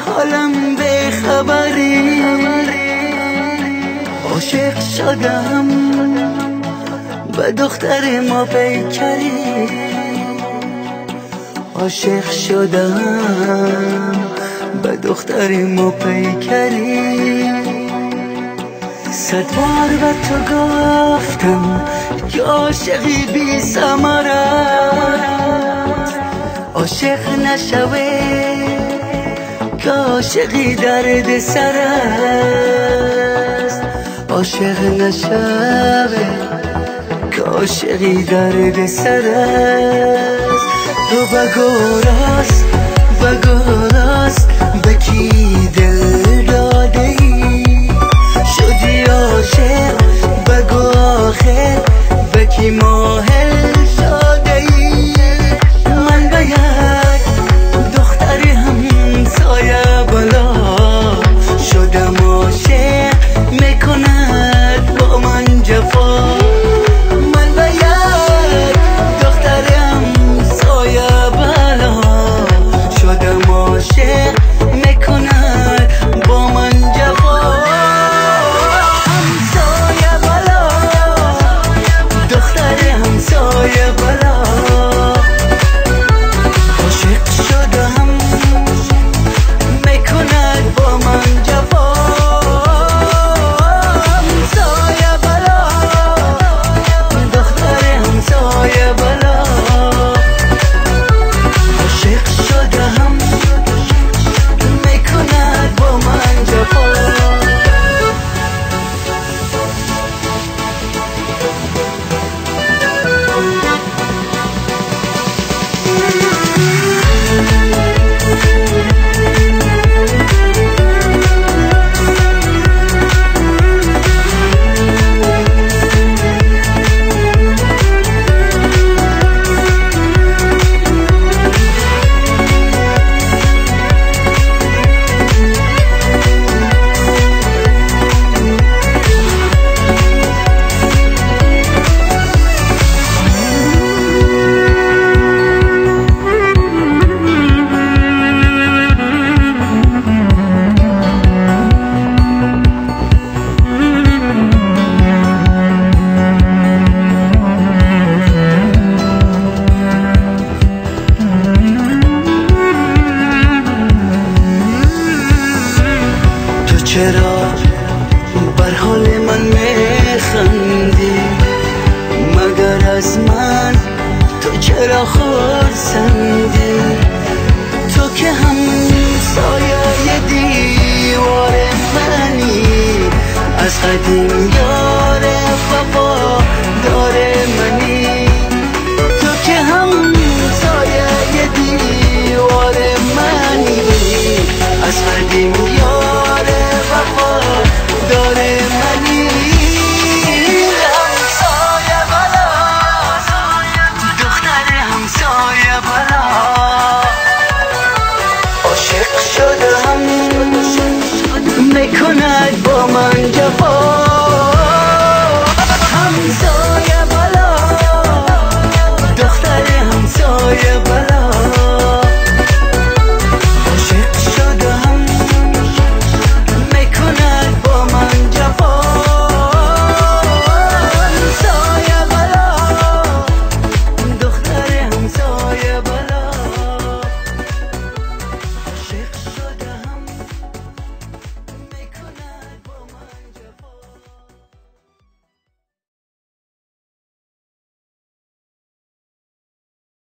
حالم به خبری، عاشق شدم به دختر ما پیکری، عاشق شدم به دختر ما پیکری. 100 بار به تو گفتم که عاشقی بی ثمر است، عاشق نشوه که عاشقی درد سر است، عاشق نشوه که عاشقی درد سر است. تو بگوراست به کی دل داده ای، شدی عاشق بگو آخر به کی ماهل شده ای. من به یک دختر همسایه بالا شدم، عاشق میکند با من جفا. من به یک دختر همسایه بالا شدم، عاشق میکند با من جفا. همسایه بالا، دختر همسایه بالا، عاشق شدم میکند با من جفا. همسایه بالا، دختر همسایه بالا، عاشق شدم میکند با من جفا. چرا بر حال من میخندی؟ مگر از من تو چرا خرسندی؟ تو که همسایه دیوار منی، از قدیم یار وفا دار منی. تو که همسایه دیوار منی، از قدیم یار وفا دار منی. همسایه بالا، دختر همسایه بالا، عاشق شدم میکند با من